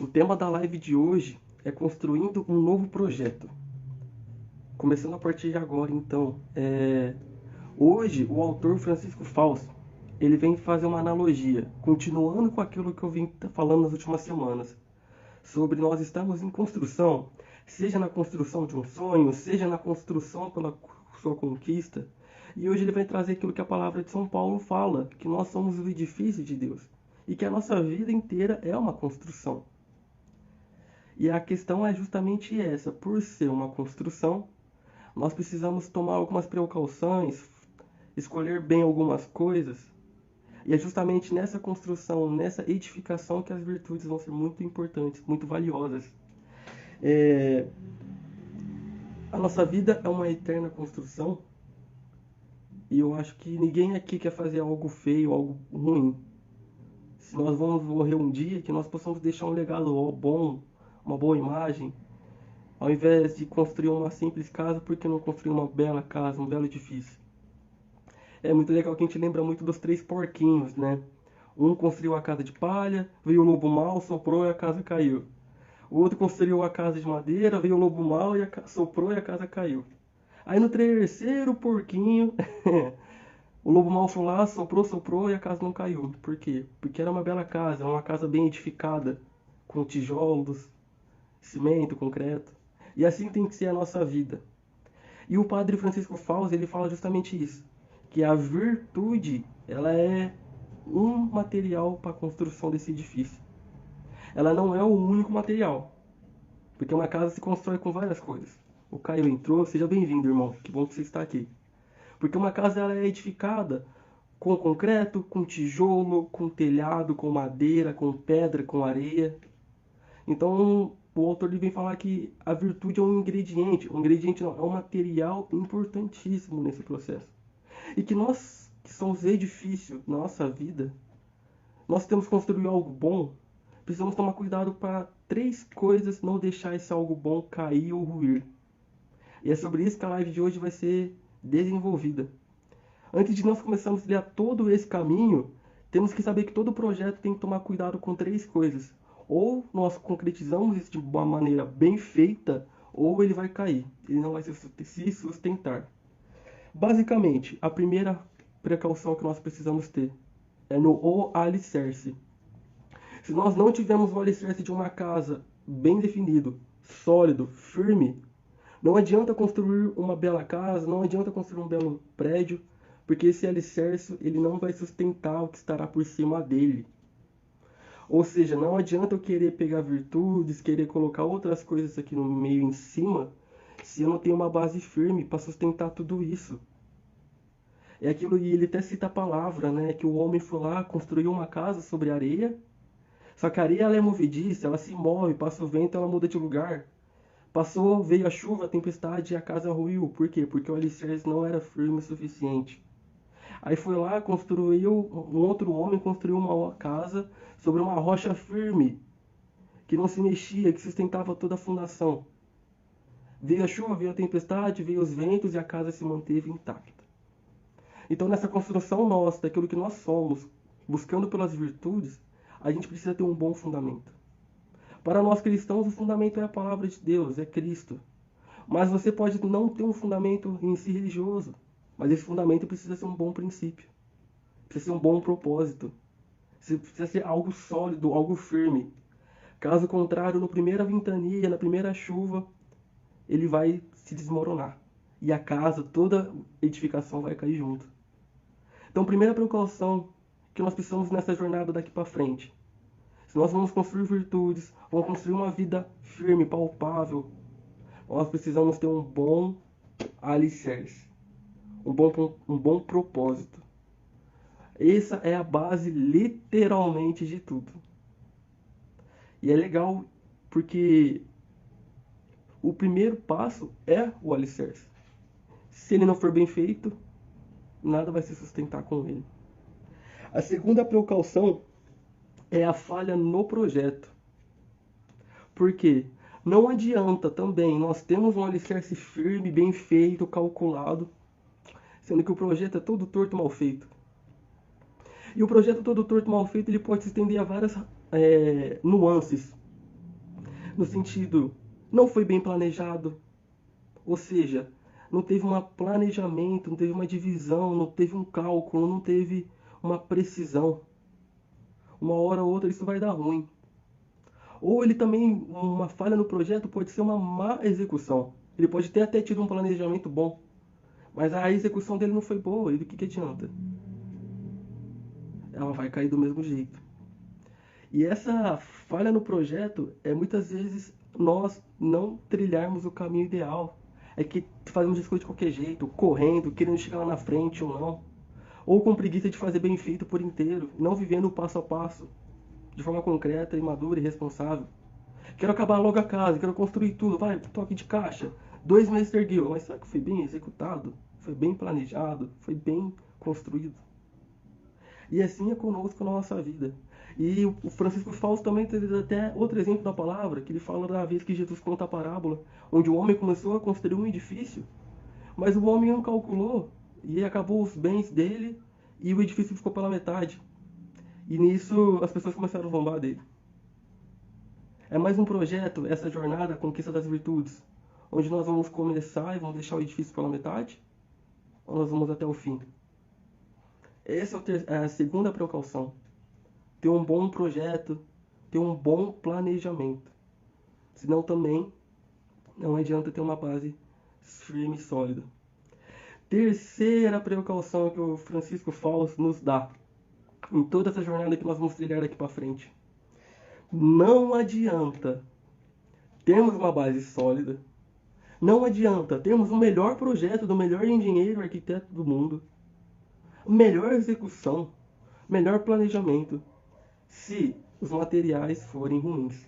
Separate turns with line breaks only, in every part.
O tema da live de hoje é construindo um novo projeto. Começando a partir de agora, então, hoje o autor Francisco Fausto, ele vem fazer uma analogia, continuando com aquilo que eu vim falando nas últimas semanas, sobre nós estarmos em construção, seja na construção de um sonho, seja na construção pela sua conquista. E hoje ele vai trazer aquilo que a palavra de São Paulo fala, que nós somos o edifício de Deus e que a nossa vida inteira é uma construção. E a questão é justamente essa: por ser uma construção, nós precisamos tomar algumas precauções, escolher bem algumas coisas. E é justamente nessa construção, nessa edificação, que as virtudes vão ser muito importantes, muito valiosas. É, a nossa vida é uma eterna construção e eu acho que ninguém aqui quer fazer algo feio, algo ruim. Se nós vamos morrer um dia, que nós possamos deixar um legado bom, uma boa imagem. Ao invés de construir uma simples casa, por que não construir uma bela casa, um belo edifício? É muito legal que a gente lembra muito dos três porquinhos, né? Um construiu a casa de palha, veio o lobo mau, soprou e a casa caiu. O outro construiu a casa de madeira, veio o lobo mau e soprou e a casa caiu. Aí no terceiro porquinho, o lobo mau foi lá, soprou e a casa não caiu. Por quê? Porque era uma bela casa, uma casa bem edificada, com tijolos, cimento, concreto. E assim tem que ser a nossa vida. E o padre Francisco Fausto, ele fala justamente isso, que a virtude, ela é um material para a construção desse edifício. Ela não é o único material, porque uma casa se constrói com várias coisas. O Caio entrou, seja bem-vindo, irmão, que bom que você está aqui. Porque uma casa ela é edificada com concreto, com tijolo, com telhado, com madeira, com pedra, com areia. Então, o autor ele vem falar que a virtude é um ingrediente não, é um material importantíssimo nesse processo. E que nós, que somos edifício na nossa vida, nós temos que construir algo bom, precisamos tomar cuidado para três coisas não deixar esse algo bom cair ou ruir. E é sobre isso que a live de hoje vai ser desenvolvida. Antes de nós começarmos a trilhar todo esse caminho, temos que saber que todo projeto tem que tomar cuidado com três coisas. Ou nós concretizamos isso de uma maneira bem feita, ou ele vai cair, ele não vai se sustentar. Basicamente, a primeira precaução que nós precisamos ter é no o alicerce. Se nós não tivermos o alicerce de uma casa bem definido, sólido, firme, não adianta construir uma bela casa, não adianta construir um belo prédio, porque esse alicerce ele não vai sustentar o que estará por cima dele. Ou seja, não adianta eu querer pegar virtudes, querer colocar outras coisas aqui no meio em cima, se eu não tenho uma base firme para sustentar tudo isso. É aquilo, e ele até cita a palavra, né? Que o homem foi lá, construiu uma casa sobre a areia, só que a areia ela é movediça, ela se move, passa o vento, ela muda de lugar. Passou, veio a chuva, a tempestade e a casa ruiu. Por quê? Porque o alicerce não era firme o suficiente. Aí foi lá, construiu, um outro homem construiu uma casa sobre uma rocha firme, que não se mexia, que sustentava toda a fundação. Veio a chuva, veio a tempestade, veio os ventos e a casa se manteve intacta. Então nessa construção nossa, daquilo que nós somos, buscando pelas virtudes, a gente precisa ter um bom fundamento. Para nós cristãos, o fundamento é a palavra de Deus, é Cristo. Mas você pode não ter um fundamento em si religioso, mas esse fundamento precisa ser um bom princípio, precisa ser um bom propósito, precisa ser algo sólido, algo firme. Caso contrário, na primeira ventania, na primeira chuva, ele vai se desmoronar. E a casa, toda edificação vai cair junto. Então, primeira precaução que nós precisamos nessa jornada daqui para frente. Se nós vamos construir virtudes, vamos construir uma vida firme, palpável, nós precisamos ter um bom alicerce, um bom propósito. Essa é a base literalmente de tudo. E é legal porque o primeiro passo é o alicerce. Se ele não for bem feito, nada vai se sustentar com ele. A segunda precaução é a falha no projeto. Porque não adianta também nós temos um alicerce firme, bem feito, calculado, sendo que o projeto é todo torto e mal feito. E o projeto todo torto e mal feito ele pode se estender a várias nuances. No sentido, não foi bem planejado, ou seja, não teve um planejamento, não teve uma divisão, não teve um cálculo, não teve uma precisão. Uma hora ou outra isso vai dar ruim. Ou ele também, uma falha no projeto pode ser uma má execução. Ele pode ter até tido um planejamento bom, mas a execução dele não foi boa, e do que adianta? Ela vai cair do mesmo jeito. E essa falha no projeto é muitas vezes nós não trilharmos o caminho ideal. É que fazemos as coisas de qualquer jeito, correndo, querendo chegar lá na frente ou não. Ou com preguiça de fazer bem feito por inteiro, não vivendo o passo a passo, de forma concreta, madura e responsável. Quero acabar logo a casa, quero construir tudo, vai, toque de caixa. 2 meses ergueu, mas será que foi bem executado? Foi bem planejado? Foi bem construído? E assim é conosco na nossa vida. E o Francisco Fausto também teve até outro exemplo da palavra, que ele fala da vez que Jesus conta a parábola, onde o homem começou a construir um edifício, mas o homem não calculou, e acabou os bens dele, e o edifício ficou pela metade. E nisso as pessoas começaram a zombar dele. É mais um projeto, essa jornada, a conquista das virtudes, onde nós vamos começar e vamos deixar o edifício pela metade, ou nós vamos até o fim? Essa é a segunda precaução. Ter um bom projeto, ter um bom planejamento. Senão também não adianta ter uma base firme e sólida. Terceira precaução que o Francisco Fausto nos dá em toda essa jornada que nós vamos trilhar daqui para frente. Não adianta termos uma base sólida. Não adianta termos o melhor projeto do melhor engenheiro, arquiteto do mundo. Melhor execução, melhor planejamento, se os materiais forem ruins.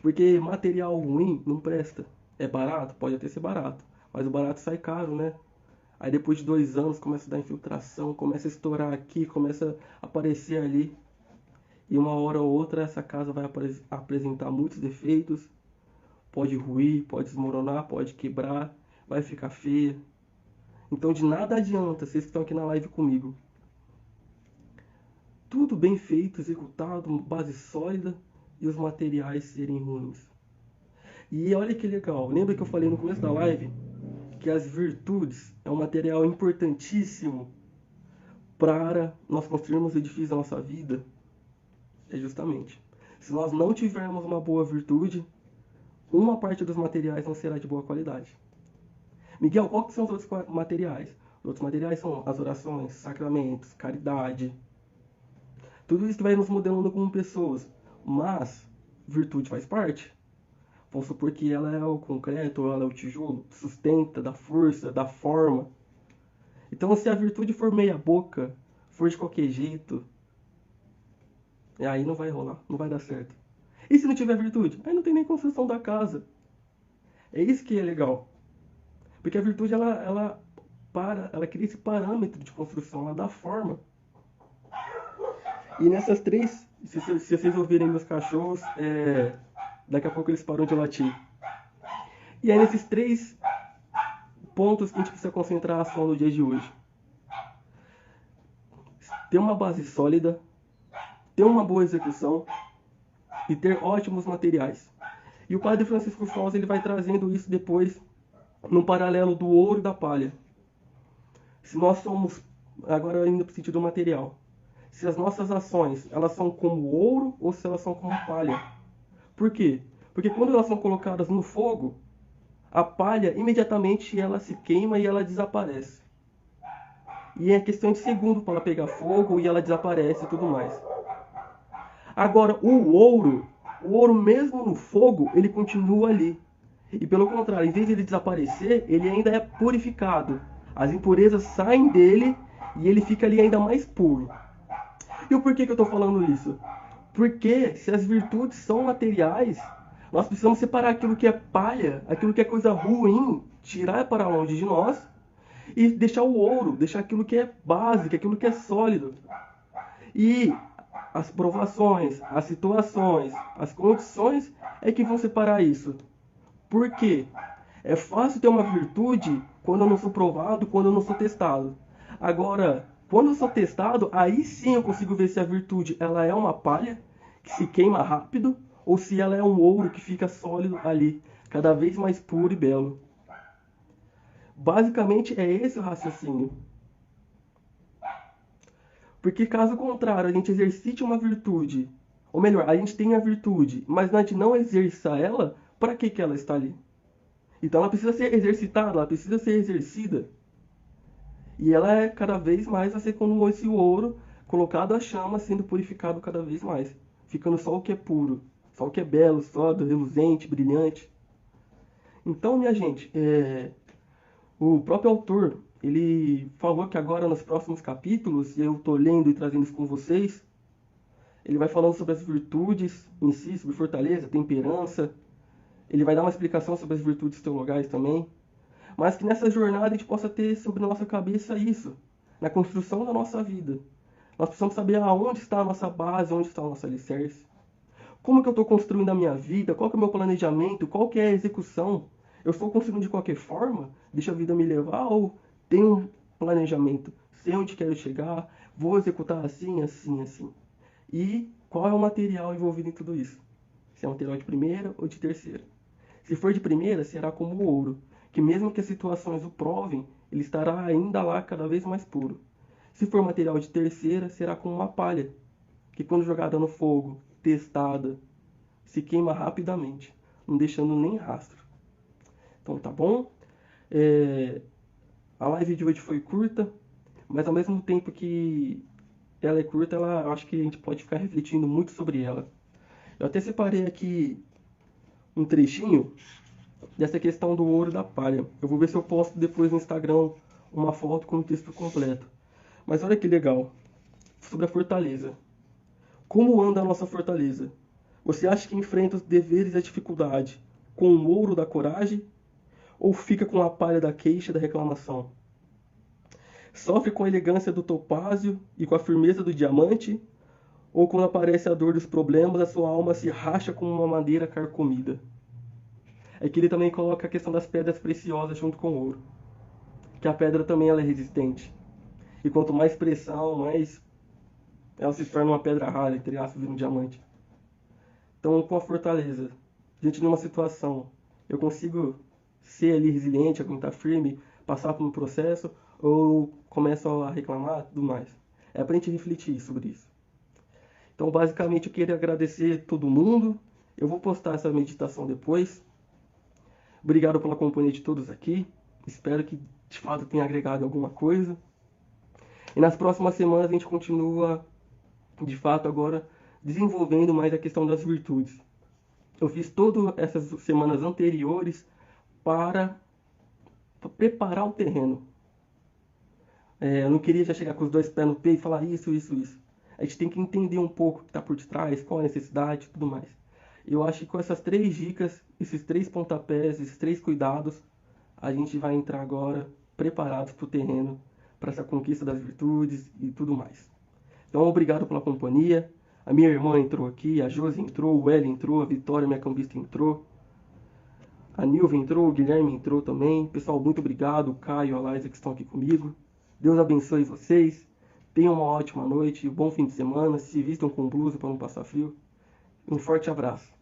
Porque material ruim não presta. É barato? Pode até ser barato, mas o barato sai caro, né? Aí depois de 2 anos começa a dar infiltração, começa a estourar aqui, começa a aparecer ali. E uma hora ou outra essa casa vai apresentar muitos defeitos. Pode ruir, pode desmoronar, pode quebrar, vai ficar feia. Então de nada adianta, vocês que estão aqui na live comigo. Tudo bem feito, executado, base sólida e os materiais serem ruins. E olha que legal, lembra que eu falei no começo da live que as virtudes é um material importantíssimo para nós construirmos edifícios da nossa vida? É justamente, se nós não tivermos uma boa virtude, uma parte dos materiais não será de boa qualidade. Miguel, qual que são os outros materiais? Os outros materiais são as orações, sacramentos, caridade. Tudo isso vai nos modelando como pessoas. Mas virtude faz parte. Vamos supor que ela é o concreto, ou ela é o tijolo, sustenta, dá força, dá forma. Então se a virtude for meia boca, for de qualquer jeito, aí não vai rolar, não vai dar certo. E se não tiver virtude? Aí não tem nem construção da casa. É isso que é legal. Porque a virtude, ela cria esse parâmetro de construção, ela dá forma. E nessas três, se vocês ouvirem meus cachorros, daqui a pouco eles param de latir. E é nesses 3 pontos que a gente precisa concentrar a ação no dia de hoje. Ter uma base sólida, ter uma boa execução e ter ótimos materiais. E o Padre Francisco Fausto ele vai trazendo isso depois no paralelo do ouro e da palha. Se nós somos, agora indo para o sentido material, se as nossas ações elas são como ouro ou se elas são como palha. Por quê? Porque quando elas são colocadas no fogo, a palha imediatamente ela se queima e ela desaparece. E é questão de segundo para ela pegar fogo e ela desaparece e tudo mais. Agora o ouro mesmo no fogo, ele continua ali. E pelo contrário, em vez de ele desaparecer, ele ainda é purificado. As impurezas saem dele e ele fica ali ainda mais puro. E o porquê que eu estou falando isso? Porque se as virtudes são materiais, nós precisamos separar aquilo que é palha, aquilo que é coisa ruim, tirar para longe de nós e deixar o ouro, deixar aquilo que é básico, aquilo que é sólido. E as provações, as situações, as condições é que vão separar isso. Por quê? É fácil ter uma virtude quando eu não sou provado, quando eu não sou testado. Agora, quando eu sou testado, aí sim eu consigo ver se a virtude ela é uma palha que se queima rápido ou se ela é um ouro que fica sólido ali, cada vez mais puro e belo. Basicamente é esse o raciocínio. Porque caso contrário, a gente exercite uma virtude, ou melhor, a gente tem a virtude, mas a gente não exerça ela, para que ela está ali? Então ela precisa ser exercitada, ela precisa ser exercida. E ela é cada vez mais vai ser como esse ouro colocado à chama, sendo purificado cada vez mais, ficando só o que é puro, só o que é belo, sólido, reluzente, brilhante. Então, minha gente, o próprio autor, ele falou que agora nos próximos capítulos, e eu estou lendo e trazendo isso com vocês, ele vai falando sobre as virtudes em si, sobre fortaleza, temperança. Ele vai dar uma explicação sobre as virtudes teologais também. Mas que nessa jornada a gente possa ter sobre a nossa cabeça isso, na construção da nossa vida. Nós precisamos saber aonde está a nossa base, onde está o nosso alicerce. Como que eu estou construindo a minha vida? Qual que é o meu planejamento? Qual que é a execução? Eu estou construindo de qualquer forma? Deixa a vida me levar ou tenho um planejamento? Sei onde quero chegar? Vou executar assim, assim, assim. E qual é o material envolvido em tudo isso? Se é um material de primeira ou de terceira. Se for de primeira, será como o ouro, que mesmo que as situações o provem, ele estará ainda lá cada vez mais puro. Se for material de terceira, será como uma palha, que quando jogada no fogo, testada, se queima rapidamente, não deixando nem rastro. Então tá bom? A live de hoje foi curta, mas ao mesmo tempo que ela é curta, eu acho que a gente pode ficar refletindo muito sobre ela. Eu até separei aqui um trechinho dessa questão do ouro e da palha. Eu vou ver se eu posto depois no Instagram uma foto com o texto completo. Mas olha que legal, sobre a fortaleza. Como anda a nossa fortaleza? Você acha que enfrenta os deveres e a dificuldade com o ouro da coragem? Ou fica com a palha da queixa e da reclamação? Sofre com a elegância do topázio e com a firmeza do diamante? Ou quando aparece a dor dos problemas, a sua alma se racha como uma madeira carcomida? É que ele também coloca a questão das pedras preciosas junto com o ouro. Que a pedra também ela é resistente. E quanto mais pressão, mais ela se torna uma pedra rara, entre aspas, um diamante. Então, com a fortaleza, diante de uma situação, eu consigo ser ali resiliente, aguentar firme, passar por um processo, ou começo a reclamar e tudo mais. É pra gente refletir sobre isso. Então, basicamente, eu queria agradecer todo mundo. Eu vou postar essa meditação depois. Obrigado pela companhia de todos aqui. Espero que de fato tenha agregado alguma coisa. E nas próximas semanas a gente continua, de fato, agora desenvolvendo mais a questão das virtudes. Eu fiz todas essas semanas anteriores para preparar o terreno. Eu não queria já chegar com os dois pés no peito e falar isso, isso, isso. A gente tem que entender um pouco o que está por detrás, qual a necessidade e tudo mais. Eu acho que com essas 3 dicas, esses 3 pontapés, esses 3 cuidados, a gente vai entrar agora preparados para o terreno, para essa conquista das virtudes e tudo mais. Então, obrigado pela companhia. A minha irmã entrou aqui, a Josi entrou, o Eli entrou, a Vitória, minha cambista, entrou. A Nilva entrou, o Guilherme entrou também. Pessoal, muito obrigado. O Caio, a Liza que estão aqui comigo. Deus abençoe vocês. Tenham uma ótima noite, um bom fim de semana. Se vistam com blusa para não passar frio. Um forte abraço.